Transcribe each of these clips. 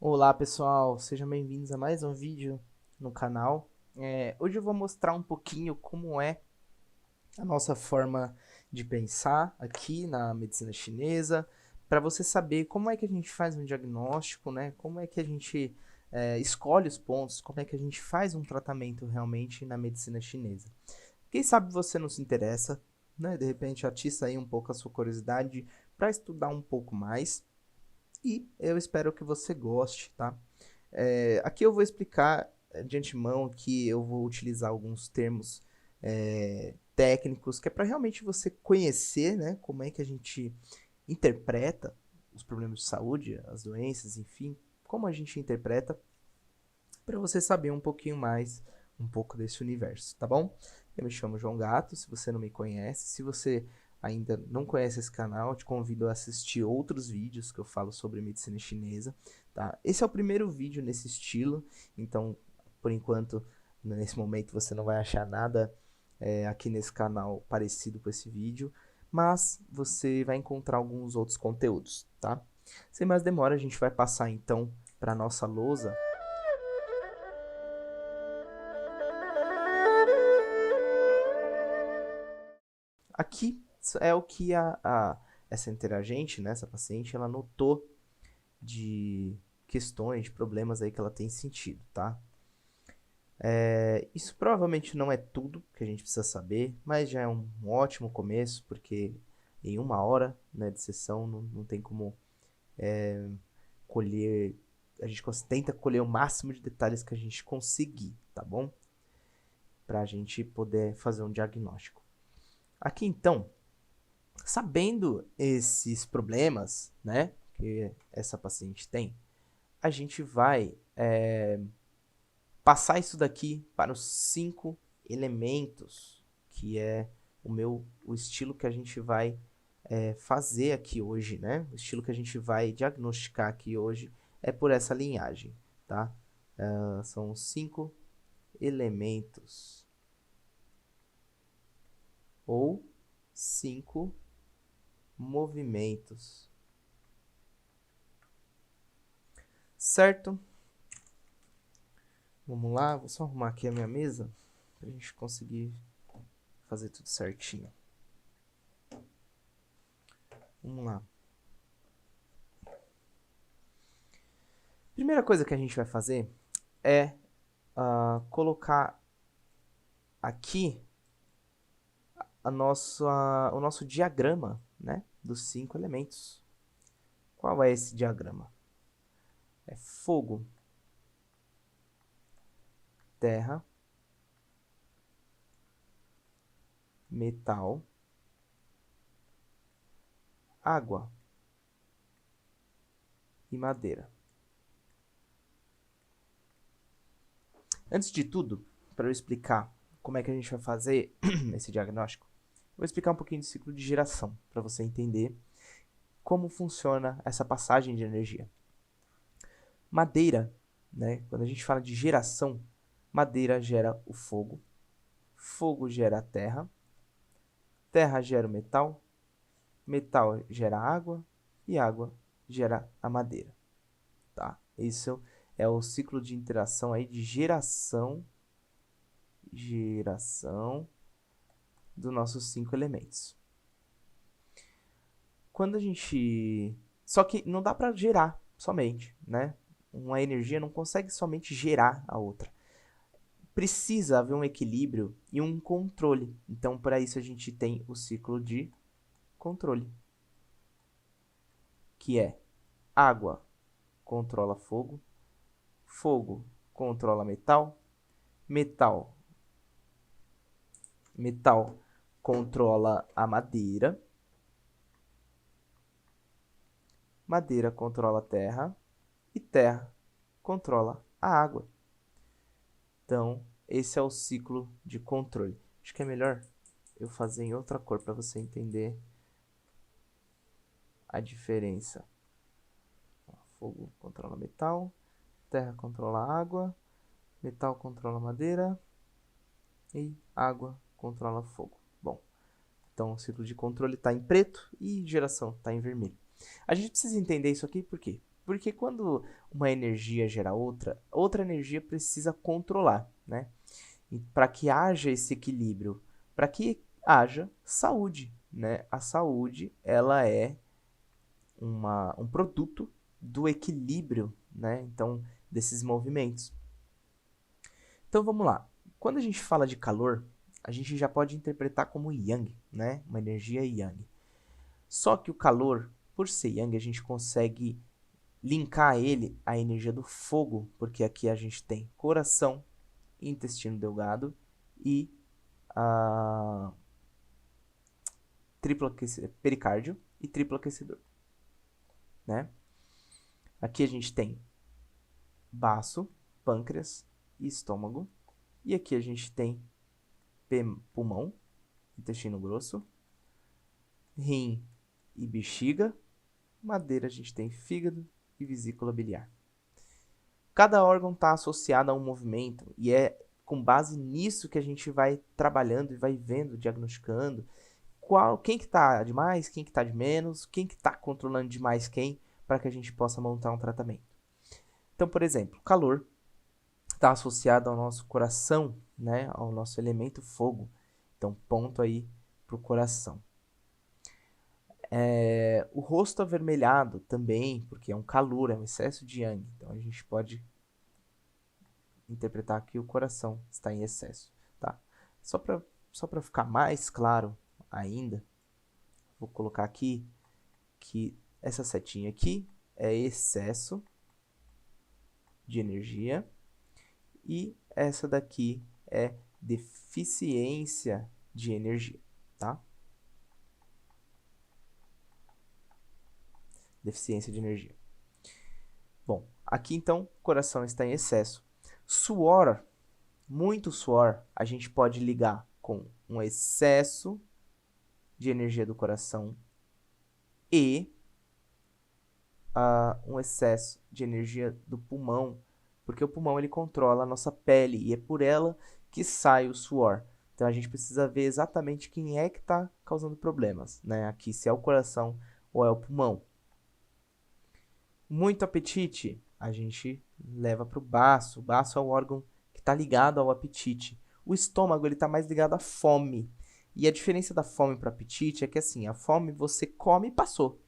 Olá pessoal, sejam bem-vindos a mais um vídeo no canal. Hoje eu vou mostrar um pouquinho como é a nossa forma de pensar aqui na medicina chinesa, para você saber como é que a gente faz um diagnóstico, né? Como é que a gente escolhe os pontos, como é que a gente faz um tratamento realmente na medicina chinesa. Quem sabe você não se interessa, né? De repente atiça aí um pouco a sua curiosidade para estudar um pouco mais e eu espero que você goste, tá? Aqui eu vou explicar de antemão que eu vou utilizar alguns termos técnicos, que é para realmente você conhecer, né, como é que a gente interpreta os problemas de saúde, as doenças, enfim, como a gente interpreta, para você saber um pouquinho mais, um pouco desse universo, tá bom? Eu me chamo João Gato, se você não me conhece, se você ainda não conhece esse canal, eu te convido a assistir outros vídeos que eu falo sobre medicina chinesa, tá? Esse é o primeiro vídeo nesse estilo, então, por enquanto, nesse momento você não vai achar nada aqui nesse canal parecido com esse vídeo, mas você vai encontrar alguns outros conteúdos, tá? Sem mais demora, a gente vai passar então para nossa lousa. Aqui é o que essa interagente, né, essa paciente, ela notou de questões, de problemas aí que ela tem sentido, tá? Isso provavelmente não é tudo que a gente precisa saber, mas já é um ótimo começo, porque em uma hora, né, de sessão não tem como colher, a gente tenta colher o máximo de detalhes que a gente conseguir, tá bom? Para a gente poder fazer um diagnóstico. Aqui então, sabendo esses problemas, né, que essa paciente tem, a gente vai passar isso daqui para os 5 elementos, que é o estilo que a gente vai fazer aqui hoje, né? O estilo que a gente vai diagnosticar aqui hoje é por essa linhagem, tá? São 5 elementos ou 5 movimentos, certo? Vamos lá, vou só arrumar aqui a minha mesa pra gente conseguir fazer tudo certinho. Vamos lá. Primeira coisa que a gente vai fazer é colocar aqui o nosso diagrama, né, dos 5 elementos. Qual é esse diagrama? É fogo, terra, metal, água e madeira. Antes de tudo, para eu explicar como é que a gente vai fazer esse diagnóstico, vou explicar um pouquinho do ciclo de geração, para você entender como funciona essa passagem de energia. Madeira, né? Quando a gente fala de geração, madeira gera o fogo, fogo gera a terra, terra gera o metal, metal gera água e água gera a madeira, tá? Isso é o ciclo de interação aí de geração dos nossos 5 elementos. Quando a gente... Só que não dá para gerar somente, né? Uma energia não consegue somente gerar a outra. Precisa haver um equilíbrio e um controle. Então, para isso, a gente tem o ciclo de controle, que é água controla fogo, fogo controla metal, metal controla a madeira, madeira controla a terra e terra controla a água. Então, esse é o ciclo de controle. Acho que é melhor eu fazer em outra cor para você entender a diferença. Fogo controla metal, terra controla água, metal controla madeira e água controla fogo. Bom, então o ciclo de controle está em preto e geração está em vermelho. A gente precisa entender isso aqui por quê? Porque quando uma energia gera outra, outra energia precisa controlar, né? E para que haja esse equilíbrio, para que haja saúde, né? A saúde, ela é um produto do equilíbrio, né? Então, desses movimentos. Então, vamos lá. Quando a gente fala de calor, a gente já pode interpretar como yang, né? Uma energia yang. Só que o calor, por ser yang, a gente consegue linkar ele à energia do fogo, porque aqui a gente tem coração, intestino delgado e a pericárdio e triplo aquecedor, né? Aqui a gente tem baço, pâncreas e estômago. E aqui a gente tem pulmão, intestino grosso, rim e bexiga. Madeira a gente tem fígado e vesícula biliar. Cada órgão está associado a um movimento e é com base nisso que a gente vai trabalhando e vai vendo, diagnosticando quem que está de mais, quem que está de menos, quem que está controlando demais quem, para que a gente possa montar um tratamento. Então, por exemplo, calor está associado ao nosso coração, né, ao nosso elemento fogo. Então, ponto aí para o coração. O rosto avermelhado também, porque é um calor, é um excesso de yang. Então, a gente pode interpretar que o coração está em excesso, tá? Só para ficar mais claro ainda, vou colocar aqui que essa setinha aqui é excesso de energia e essa daqui é deficiência de energia, tá? Deficiência de energia. Bom, aqui então o coração está em excesso. Suor, muito suor, a gente pode ligar com um excesso de energia do coração e um excesso de energia do pulmão, porque o pulmão ele controla a nossa pele e é por ela que sai o suor. Então a gente precisa ver exatamente quem é que está causando problemas, né? Aqui se é o coração ou é o pulmão. Muito apetite, a gente leva para o baço. O baço é o órgão que está ligado ao apetite. O estômago ele está mais ligado à fome. E a diferença da fome para o apetite é que assim, a fome você come e passou.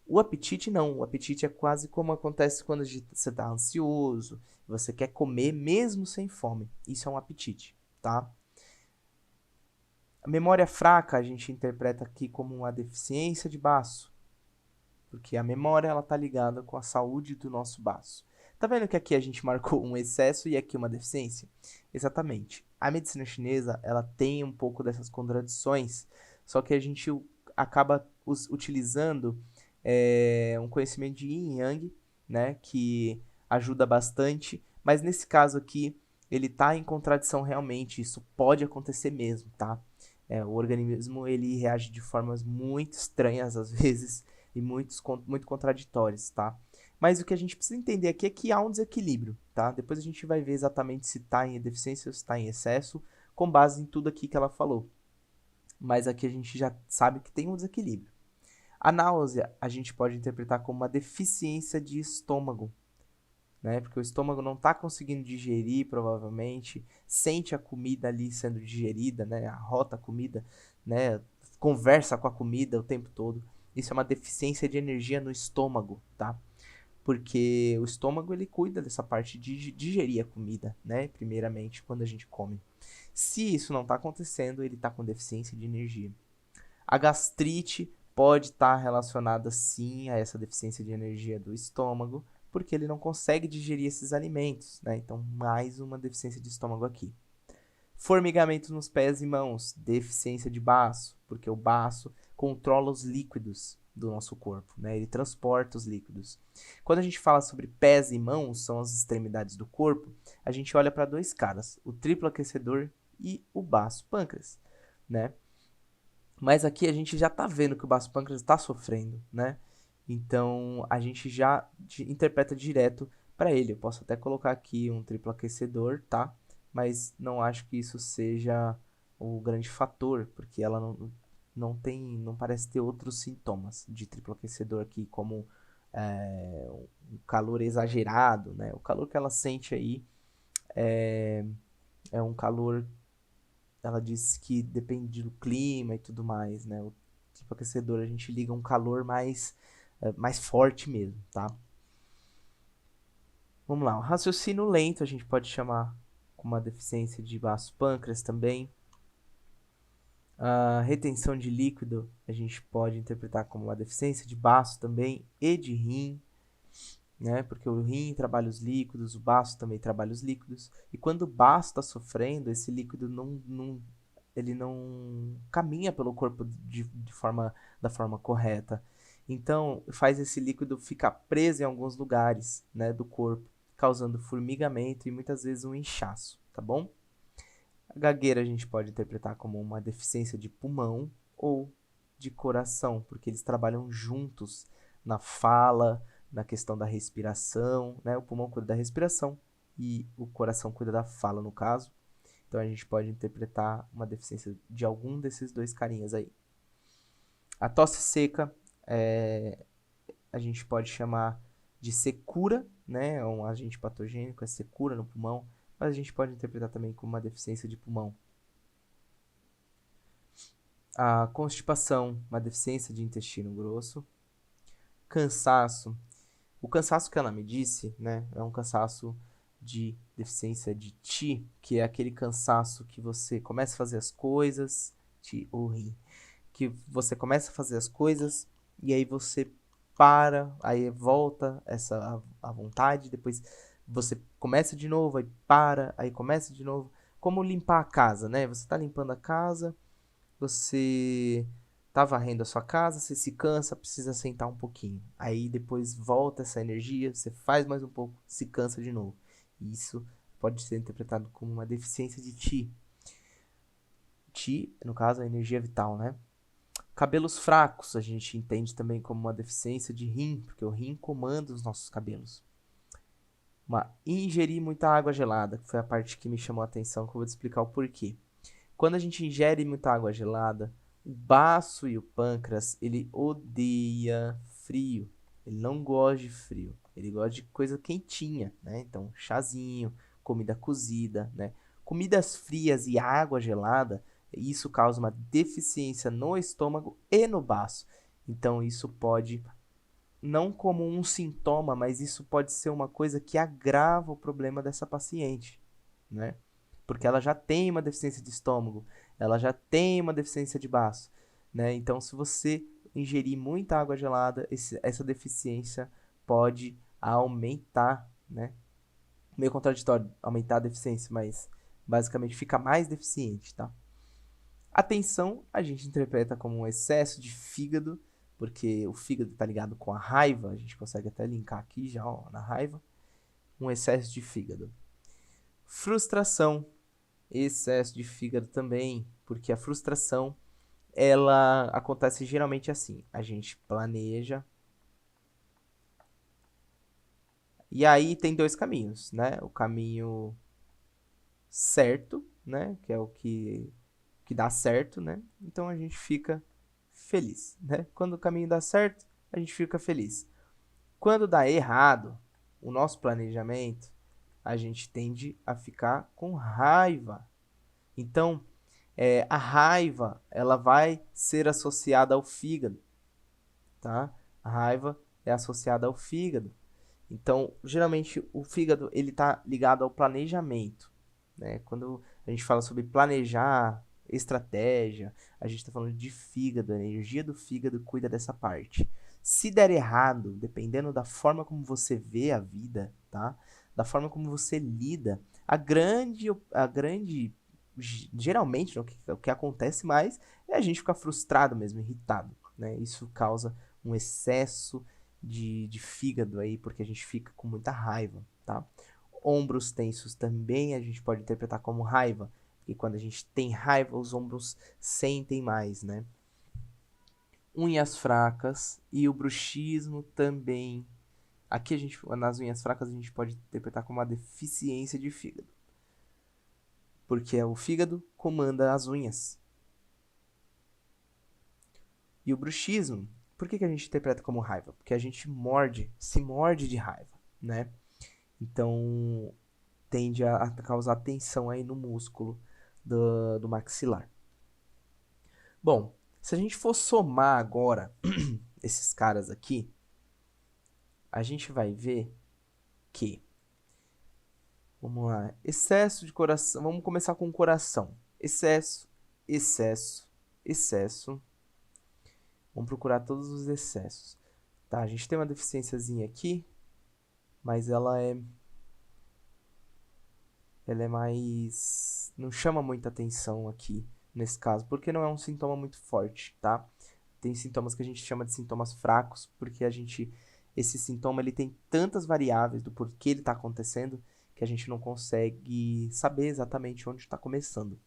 O apetite não. O apetite é quase como acontece quando você está ansioso, você quer comer mesmo sem fome. Isso é um apetite, tá? A memória fraca a gente interpreta aqui como uma deficiência de baço, porque a memória ela tá ligada com a saúde do nosso baço. Tá vendo que aqui a gente marcou um excesso e aqui uma deficiência? Exatamente. A medicina chinesa, ela tem um pouco dessas contradições, só que a gente acaba utilizando um conhecimento de Yin e Yang, né, que ajuda bastante, mas nesse caso aqui, ele tá em contradição realmente, isso pode acontecer mesmo, tá? O organismo, ele reage de formas muito estranhas às vezes, e muito contraditórios, tá? Mas o que a gente precisa entender aqui é que há um desequilíbrio, tá? Depois a gente vai ver exatamente se está em deficiência ou se está em excesso, com base em tudo aqui que ela falou. Mas aqui a gente já sabe que tem um desequilíbrio. A náusea a gente pode interpretar como uma deficiência de estômago, né? Porque o estômago não está conseguindo digerir, provavelmente, sente a comida ali sendo digerida, né? Arrota a comida, né? Conversa com a comida o tempo todo. Isso é uma deficiência de energia no estômago, tá? Porque o estômago ele cuida dessa parte de digerir a comida, né? Primeiramente, quando a gente come. Se isso não está acontecendo, ele está com deficiência de energia. A gastrite pode estar relacionada sim a essa deficiência de energia do estômago, porque ele não consegue digerir esses alimentos, né? Então, mais uma deficiência de estômago aqui. Formigamento nos pés e mãos, deficiência de baço, porque o baço controla os líquidos do nosso corpo, né? Ele transporta os líquidos. Quando a gente fala sobre pés e mãos, são as extremidades do corpo, a gente olha para dois caras, o triplo aquecedor e o baço pâncreas, né? Mas aqui a gente já tá vendo que o baço pâncreas está sofrendo, né? Então a gente já interpreta direto para ele. Eu posso até colocar aqui um triplo aquecedor, tá? Mas não acho que isso seja o grande fator, porque ela não parece ter outros sintomas de triplo aquecedor aqui, como um calor exagerado, né? O calor que ela sente aí é um calor, ela diz que depende do clima e tudo mais, né? O tipo aquecedor a gente liga um calor mais forte mesmo, tá? Vamos lá, o raciocínio lento a gente pode chamar como uma deficiência de baço pâncreas também. A retenção de líquido a gente pode interpretar como uma deficiência de baço também e de rim, né? Porque o rim trabalha os líquidos, o baço também trabalha os líquidos. E quando o baço está sofrendo, esse líquido ele não caminha pelo corpo da forma correta. Então, faz esse líquido ficar preso em alguns lugares, né, do corpo, causando formigamento e muitas vezes um inchaço, tá bom? A gagueira a gente pode interpretar como uma deficiência de pulmão ou de coração, porque eles trabalham juntos na fala, na questão da respiração, né? O pulmão cuida da respiração e o coração cuida da fala, no caso. Então a gente pode interpretar uma deficiência de algum desses dois carinhas aí. A tosse seca a gente pode chamar de secura, né? É um agente patogênico, é secura no pulmão, mas a gente pode interpretar também como uma deficiência de pulmão. A constipação, uma deficiência de intestino grosso. Cansaço. O cansaço que ela me disse, né, é um cansaço de deficiência de Ti, que é aquele cansaço que você começa a fazer as coisas, Ti ou Rim, que você começa a fazer as coisas e aí você para, aí volta a vontade, depois você começa de novo, aí para, aí começa de novo. Como limpar a casa, né? Você está limpando a casa, você tá varrendo a sua casa, você se cansa, precisa sentar um pouquinho. Aí depois volta essa energia, você faz mais um pouco, se cansa de novo. Isso pode ser interpretado como uma deficiência de Ti. Ti, no caso, é a energia vital, né? Cabelos fracos, a gente entende também como uma deficiência de rim, porque o rim comanda os nossos cabelos. Ingerir muita água gelada, que foi a parte que me chamou a atenção, que eu vou te explicar o porquê. Quando a gente ingere muita água gelada, o baço e o pâncreas, ele odeia frio. Ele não gosta de frio. Ele gosta de coisa quentinha, né? Então, chazinho, comida cozida, né? Comidas frias e água gelada, isso causa uma deficiência no estômago e no baço. Então, isso pode, não como um sintoma, mas isso pode ser uma coisa que agrava o problema dessa paciente, né? Porque ela já tem uma deficiência de estômago, ela já tem uma deficiência de baço, né? Então, se você ingerir muita água gelada, essa deficiência pode aumentar, né? Meio contraditório aumentar a deficiência, mas basicamente fica mais deficiente, tá? A tensão a gente interpreta como um excesso de fígado, porque o fígado está ligado com a raiva, a gente consegue até linkar aqui já, ó, na raiva, um excesso de fígado. Frustração, excesso de fígado também, porque a frustração ela acontece geralmente assim, a gente planeja e aí tem dois caminhos, né? O caminho certo, né, que é o que dá certo, né? Então a gente fica feliz, né? Quando o caminho dá certo, a gente fica feliz. Quando dá errado, o nosso planejamento, a gente tende a ficar com raiva. Então, a raiva, ela vai ser associada ao fígado, tá? A raiva é associada ao fígado. Então, geralmente, o fígado, ele tá ligado ao planejamento, né? Quando a gente fala sobre planejar, estratégia, a gente está falando de fígado, a energia do fígado cuida dessa parte. Se der errado, dependendo da forma como você vê a vida, tá? Da forma como você lida, geralmente, né, o que acontece mais é a gente ficar frustrado mesmo, irritado, né? Isso causa um excesso de fígado aí, porque a gente fica com muita raiva, tá? Ombros tensos também a gente pode interpretar como raiva, porque quando a gente tem raiva, os ombros sentem mais, né? Unhas fracas e o bruxismo também. Aqui nas unhas fracas a gente pode interpretar como uma deficiência de fígado, porque o fígado comanda as unhas. E o bruxismo Por que a gente interpreta como raiva? Porque a gente se morde de raiva, né? Então, tende a causar tensão aí no músculo do maxilar. Bom, se a gente for somar agora esses caras aqui, a gente vai ver que, vamos lá, excesso de coração, vamos começar com o coração. Excesso, excesso, excesso. Vamos procurar todos os excessos. Tá, a gente tem uma deficiênciazinha aqui, mas ela é mais, não chama muita atenção aqui nesse caso, porque não é um sintoma muito forte, tá? Tem sintomas que a gente chama de sintomas fracos, porque esse sintoma ele tem tantas variáveis do porquê ele está acontecendo que a gente não consegue saber exatamente onde está começando.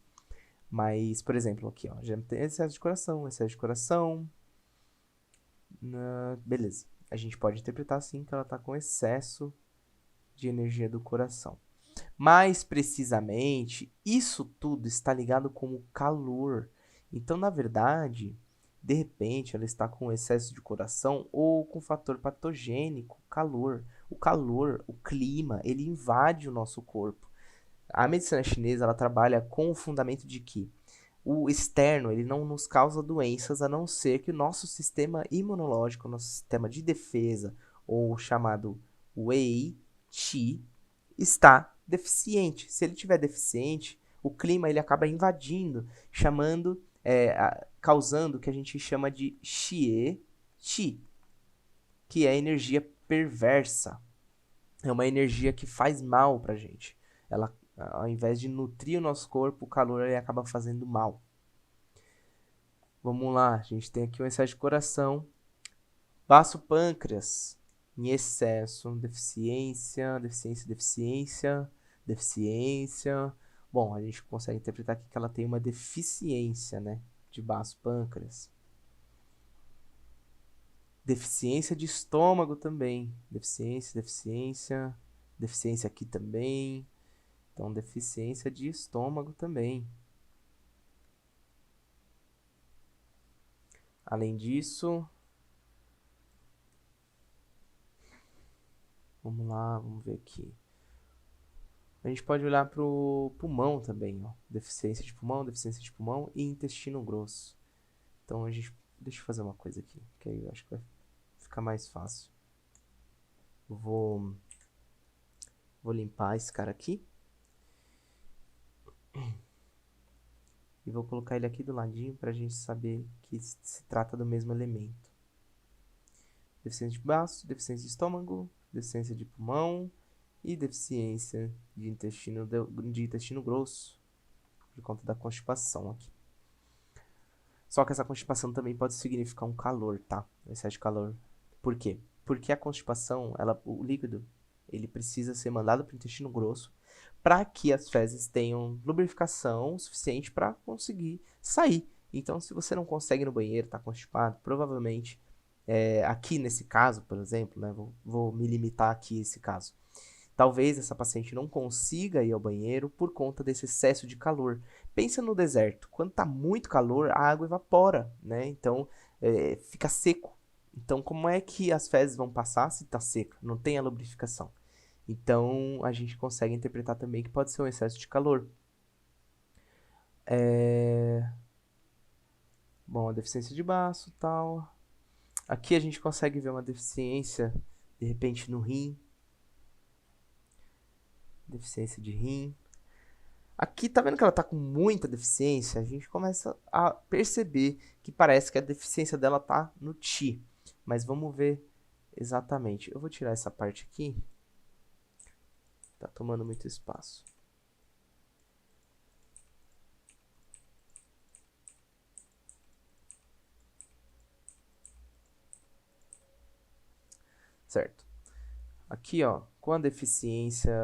Mas, por exemplo, aqui, ó, já tem excesso de coração, beleza. A gente pode interpretar assim que ela está com excesso de energia do coração. Mais precisamente, isso tudo está ligado com o calor. Então, na verdade, de repente, ela está com excesso de coração ou com fator patogênico, calor. O calor, o clima, ele invade o nosso corpo. A medicina chinesa, ela trabalha com o fundamento de que o externo, ele não nos causa doenças, a não ser que o nosso sistema imunológico, o nosso sistema de defesa, ou chamado Wei Qi, está deficiente. Se ele tiver deficiente, o clima ele acaba invadindo, causando o que a gente chama de Xie Qi, que é energia perversa. É uma energia que faz mal pra gente. Ela, ao invés de nutrir o nosso corpo, o calor ele acaba fazendo mal. Vamos lá, a gente tem aqui um excesso de coração. Baço pâncreas em excesso, deficiência. Bom, a gente consegue interpretar aqui que ela tem uma deficiência, né, de baço pâncreas. Deficiência de estômago também. Deficiência aqui também. Então, deficiência de estômago também. Além disso, vamos lá, vamos ver aqui. A gente pode olhar para o pulmão também, ó. Deficiência de pulmão e intestino grosso. Então, deixa eu fazer uma coisa aqui, que aí eu acho que vai ficar mais fácil. Eu vou limpar esse cara aqui. E vou colocar ele aqui do ladinho para a gente saber que se trata do mesmo elemento. Deficiência de baço, deficiência de estômago, deficiência de pulmão e deficiência de intestino grosso, por conta da constipação aqui. Só que essa constipação também pode significar um calor, tá? Excesso de calor. Por quê? Porque a constipação, o líquido, ele precisa ser mandado para o intestino grosso para que as fezes tenham lubrificação suficiente para conseguir sair. Então, se você não consegue ir no banheiro, está constipado, provavelmente, aqui nesse caso, por exemplo, né, vou me limitar aqui a esse caso. Talvez essa paciente não consiga ir ao banheiro por conta desse excesso de calor. Pensa no deserto. Quando está muito calor, a água evapora, né? Então, fica seco. Então, como é que as fezes vão passar se está seca? Não tem a lubrificação. Então, a gente consegue interpretar também que pode ser um excesso de calor. Bom, a deficiência de baço e tal. Aqui a gente consegue ver uma deficiência, de repente, no rim. Deficiência de rim. Aqui, tá vendo que ela tá com muita deficiência? A gente começa a perceber que parece que a deficiência dela tá no Ti. Mas vamos ver exatamente. Eu vou tirar essa parte aqui. Tá tomando muito espaço. Certo. Aqui, ó, com a deficiência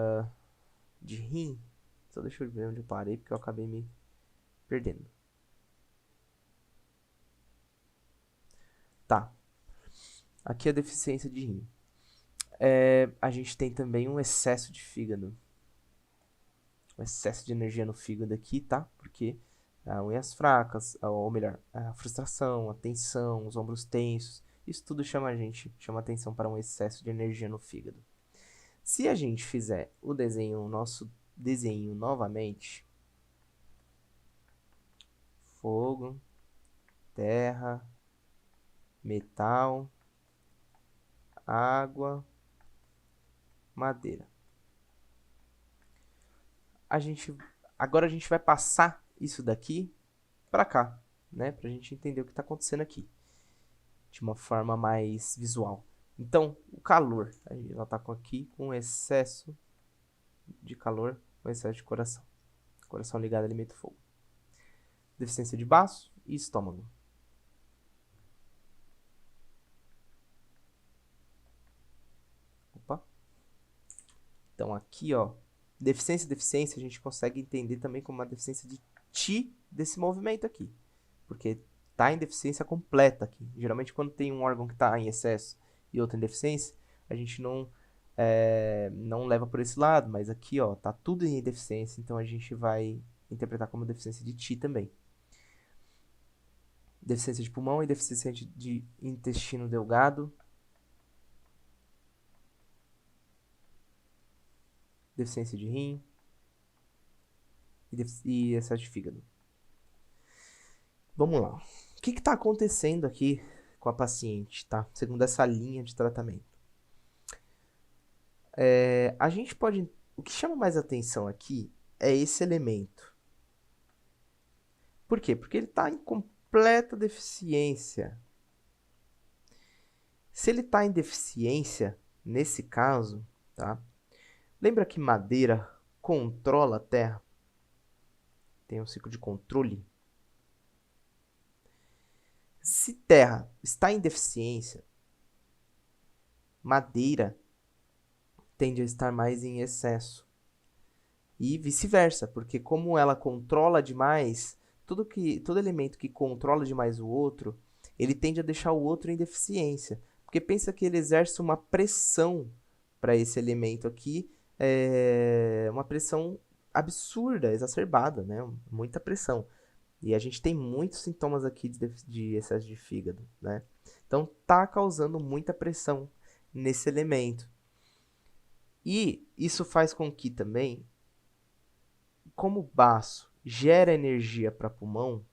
de rim. Só deixa eu ver onde eu parei, porque eu acabei me perdendo. Tá. Aqui a deficiência de rim. A gente tem também um excesso de fígado. Um excesso de energia no fígado aqui, tá? Porque unhas fracas, ou melhor, a frustração, a tensão, os ombros tensos. Isso tudo chama atenção para um excesso de energia no fígado. Se a gente fizer o nosso desenho novamente, fogo, terra, metal, água, madeira. Agora a gente vai passar isso daqui para cá, né? Para a gente entender o que está acontecendo aqui de uma forma mais visual. Então, o calor, ela está aqui com excesso de calor, com excesso de coração. Coração ligado alimenta o fogo. Deficiência de baço e estômago. Opa. Então aqui, ó, deficiência, a gente consegue entender também como uma deficiência de Ti desse movimento aqui. Porque tá em deficiência completa aqui. Geralmente quando tem um órgão que tá em excesso e outro em deficiência, a gente não leva por esse lado, mas aqui, ó, tá tudo em deficiência, então a gente vai interpretar como deficiência de Ti também. Deficiência de pulmão e deficiência de intestino delgado. Deficiência de rim e excesso de fígado. Vamos lá. O que está acontecendo aqui com a paciente, tá? Segundo essa linha de tratamento. A gente pode... O que chama mais atenção aqui é esse elemento. Por quê? Porque ele está em completa deficiência. Se ele está em deficiência, nesse caso, tá? Lembra que madeira controla a terra? Tem um ciclo de controle. Se terra está em deficiência, madeira tende a estar mais em excesso. E vice-versa, porque como ela controla demais, todo elemento que controla demais o outro, ele tende a deixar o outro em deficiência. Porque pensa que ele exerce uma pressão para esse elemento aqui, uma pressão absurda, exacerbada, né? Muita pressão. E a gente tem muitos sintomas aqui de excesso de fígado, né? Então tá causando muita pressão nesse elemento. E isso faz com que também, como o baço gera energia para pulmão,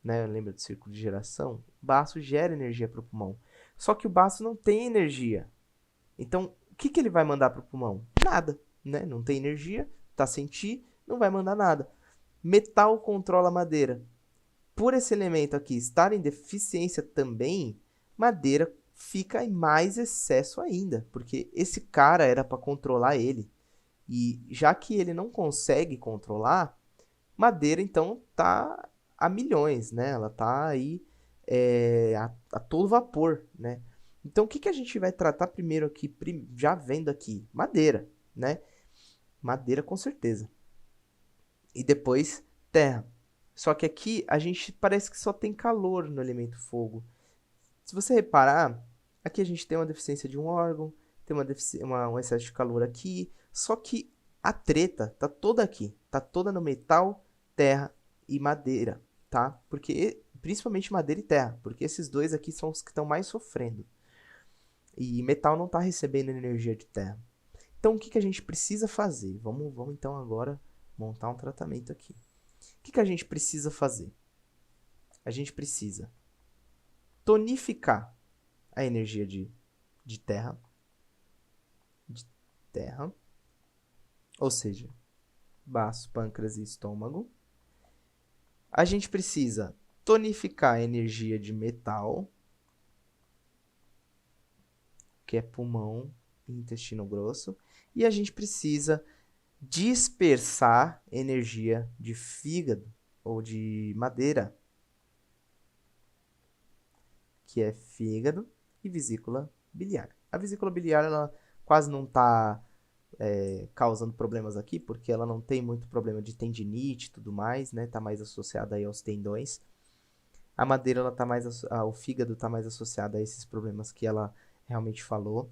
né? Lembra do círculo de geração? O baço gera energia para o pulmão. Só que o baço não tem energia. Então, o que ele vai mandar para o pulmão? Nada, né? Não tem energia, tá sem Ti, não vai mandar nada. Metal controla a madeira. Por esse elemento aqui estar em deficiência também, madeira fica em mais excesso ainda, porque esse cara era para controlar ele. E já que ele não consegue controlar, madeira então tá a milhões, né? Ela tá aí a todo vapor, né? Então o que a gente vai tratar primeiro aqui, já vendo aqui? Madeira, né? Madeira com certeza. E depois terra. Só que aqui a gente parece que só tem calor no elemento fogo. Se você reparar, aqui a gente tem uma deficiência de um órgão, tem um excesso de calor aqui, só que a treta tá toda aqui, tá toda no metal, terra e madeira, tá? Porque principalmente madeira e terra, porque esses dois aqui são os que estão mais sofrendo. E metal não tá recebendo energia de terra. Então o que a gente precisa fazer? Vamos então agora montar um tratamento aqui. O que a gente precisa fazer? A gente precisa tonificar a energia de terra, ou seja, baço, pâncreas e estômago. A gente precisa tonificar a energia de metal, que é pulmão e intestino grosso, e a gente precisa dispersar energia de fígado ou de madeira, que é fígado e vesícula biliar. A vesícula biliar ela quase não está causando problemas aqui, porque ela não tem muito problema de tendinite e tudo mais, né? Está mais associada aí aos tendões. A madeira, o fígado está mais associado a esses problemas que ela realmente falou.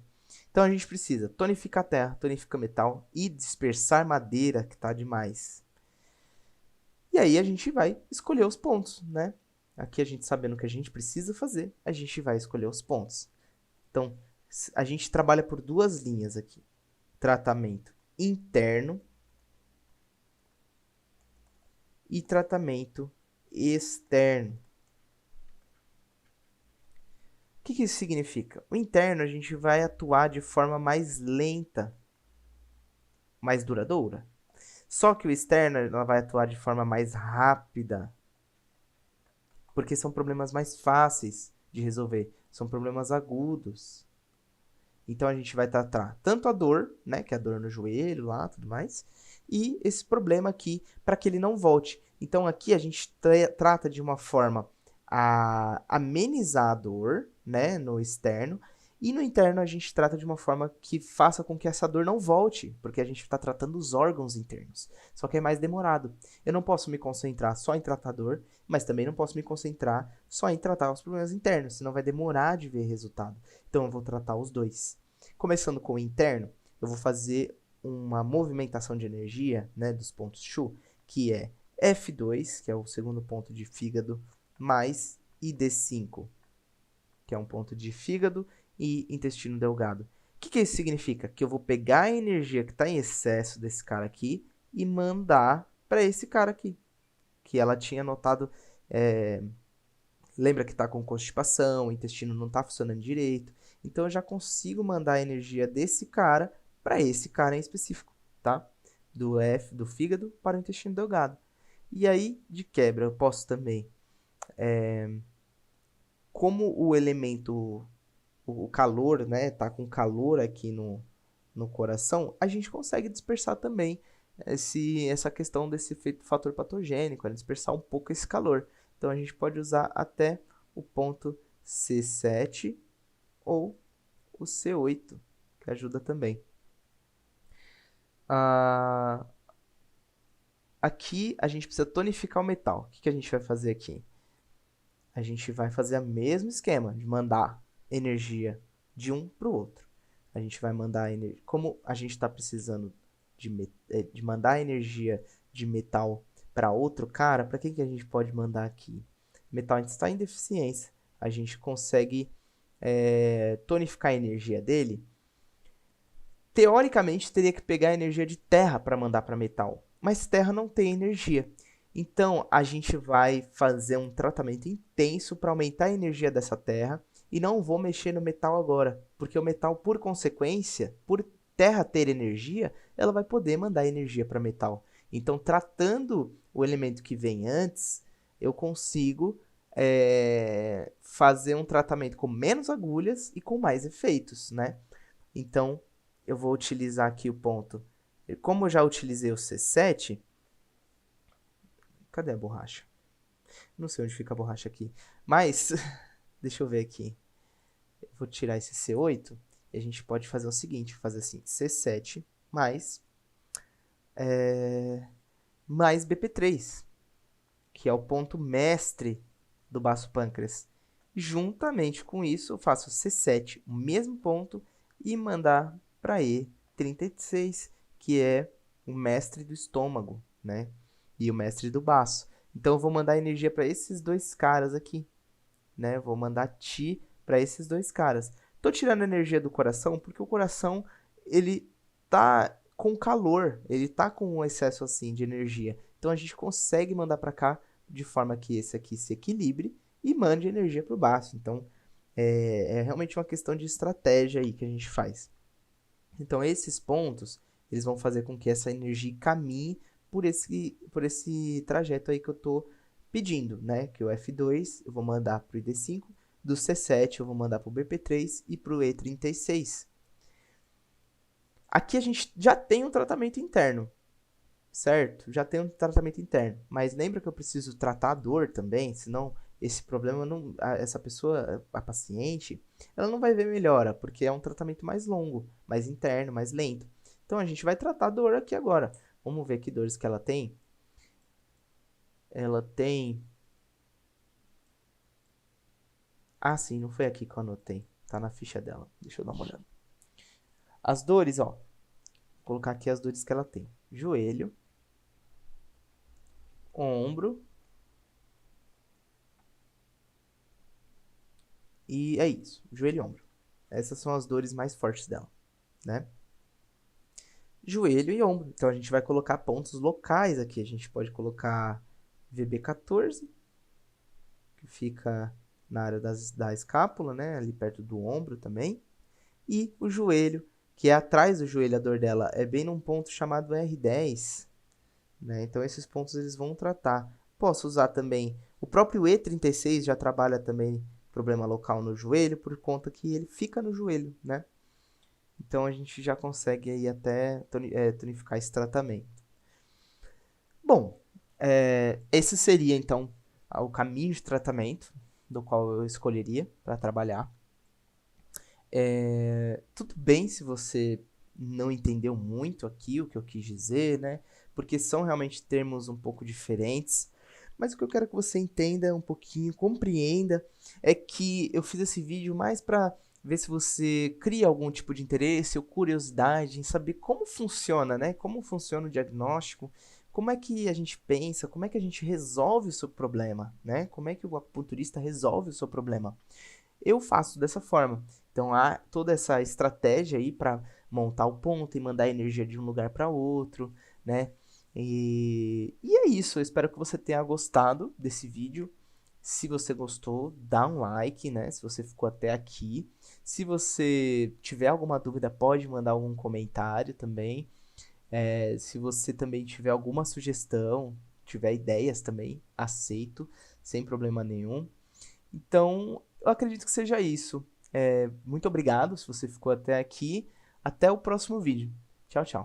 Então a gente precisa tonificar a terra, tonificar metal e dispersar madeira que está demais. E aí a gente vai escolher os pontos, né? Aqui a gente sabendo o que a gente precisa fazer, a gente vai escolher os pontos. Então, a gente trabalha por duas linhas aqui. Tratamento interno e tratamento externo. O que isso significa? O interno a gente vai atuar de forma mais lenta, mais duradoura. Só que o externo ela vai atuar de forma mais rápida, porque são problemas mais fáceis de resolver, são problemas agudos. Então a gente vai tratar tanto a dor, né, que é a dor no joelho lá, tudo mais, e esse problema aqui para que ele não volte. Então aqui a gente trata de uma forma a amenizar a dor, né, no externo, e no interno a gente trata de uma forma que faça com que essa dor não volte, porque a gente está tratando os órgãos internos. Só que é mais demorado. Eu não posso me concentrar só em tratar a dor, mas também não posso me concentrar só em tratar os problemas internos, senão vai demorar de ver resultado. Então eu vou tratar os dois. Começando com o interno, eu vou fazer uma movimentação de energia, né, dos pontos Shu, que é F2, que é o segundo ponto de fígado, mais ID5, que é um ponto de fígado e intestino delgado. O que isso significa? Que eu vou pegar a energia que está em excesso desse cara aqui e mandar para esse cara aqui, que ela tinha notado. Lembra que está com constipação, o intestino não está funcionando direito. Então eu já consigo mandar a energia desse cara para esse cara em específico, tá? Do fígado para o intestino delgado. E aí, de quebra, eu posso também, como o elemento, o calor, né, tá com calor aqui no coração, a gente consegue dispersar também essa questão desse fator patogênico, dispersar um pouco esse calor. Então a gente pode usar até o ponto C7 ou o C8, que ajuda também. Aqui a gente precisa tonificar o metal. O que a gente vai fazer aqui? A gente vai fazer o mesmo esquema de mandar energia de um para o outro. A gente vai mandar energia. Como a gente está precisando de mandar energia de metal para outro cara, para que a gente pode mandar aqui? Metal está em deficiência. A gente consegue tonificar a energia dele. Teoricamente, teria que pegar a energia de terra para mandar para metal, mas terra não tem energia. Então, a gente vai fazer um tratamento intenso para aumentar a energia dessa terra e não vou mexer no metal agora, porque o metal, por consequência, por terra ter energia, ela vai poder mandar energia para metal. Então, tratando o elemento que vem antes, eu consigo fazer um tratamento com menos agulhas e com mais efeitos, né? Então, eu vou utilizar aqui o ponto. Como eu já utilizei o C7, cadê a borracha? Não sei onde fica a borracha aqui. Mas, deixa eu ver aqui. Eu vou tirar esse C8 e a gente pode fazer o seguinte, fazer assim, C7 mais BP3, que é o ponto mestre do baço pâncreas. Juntamente com isso, eu faço C7, o mesmo ponto, e mandar para E36, que é o mestre do estômago, né? E o mestre do baço. Então eu vou mandar energia para esses dois caras aqui, né? Eu vou mandar Ti para esses dois caras. Tô tirando energia do coração porque o coração ele tá com calor, ele tá com um excesso assim de energia. Então a gente consegue mandar para cá de forma que esse aqui se equilibre e mande energia para o baço. Então é realmente uma questão de estratégia aí que a gente faz. Então esses pontos eles vão fazer com que essa energia caminhe por esse trajeto aí que eu tô pedindo, né? Que o F2 eu vou mandar para o ID5, do C7 eu vou mandar para o BP3 e para o E36. Aqui a gente já tem um tratamento interno, certo? Já tem um tratamento interno, mas lembra que eu preciso tratar a dor também, senão esse problema não, essa pessoa, a paciente, ela não vai ver melhora, porque é um tratamento mais longo, mais interno, mais lento. Então a gente vai tratar a dor aqui agora. Vamos ver que dores que ela tem. Ela tem. Ah, sim, não foi aqui que eu anotei. Tá na ficha dela. Deixa eu dar uma olhada. As dores, ó. Vou colocar aqui as dores que ela tem: joelho, ombro. E é isso, joelho e ombro. Essas são as dores mais fortes dela, né? Joelho e ombro. Então a gente vai colocar pontos locais aqui. A gente pode colocar VB14, que fica na área da escápula, né? Ali perto do ombro também. E o joelho, que é atrás do joelho, a dor dela é bem num ponto chamado R10, né? Então esses pontos eles vão tratar. Posso usar também, o próprio E36 já trabalha também problema local no joelho, por conta que ele fica no joelho, né? Então a gente já consegue aí até tonificar esse tratamento. Bom, esse seria então o caminho de tratamento do qual eu escolheria para trabalhar. Tudo bem se você não entendeu muito aqui o que eu quis dizer, né? Porque são realmente termos um pouco diferentes. Mas o que eu quero que você entenda um pouquinho, compreenda, é que eu fiz esse vídeo mais para ver se você cria algum tipo de interesse ou curiosidade em saber como funciona, né? Como funciona o diagnóstico, como é que a gente pensa, como é que a gente resolve o seu problema, né? Como é que o acupunturista resolve o seu problema. Eu faço dessa forma. Então há toda essa estratégia aí para montar o ponto e mandar a energia de um lugar para outro, né? E é isso. Eu espero que você tenha gostado desse vídeo. Se você gostou, dá um like, né? Se você ficou até aqui. Se você tiver alguma dúvida, pode mandar algum comentário também. Se você também tiver alguma sugestão, tiver ideias também, aceito, sem problema nenhum. Então, eu acredito que seja isso. Muito obrigado se você ficou até aqui. Até o próximo vídeo. Tchau, tchau.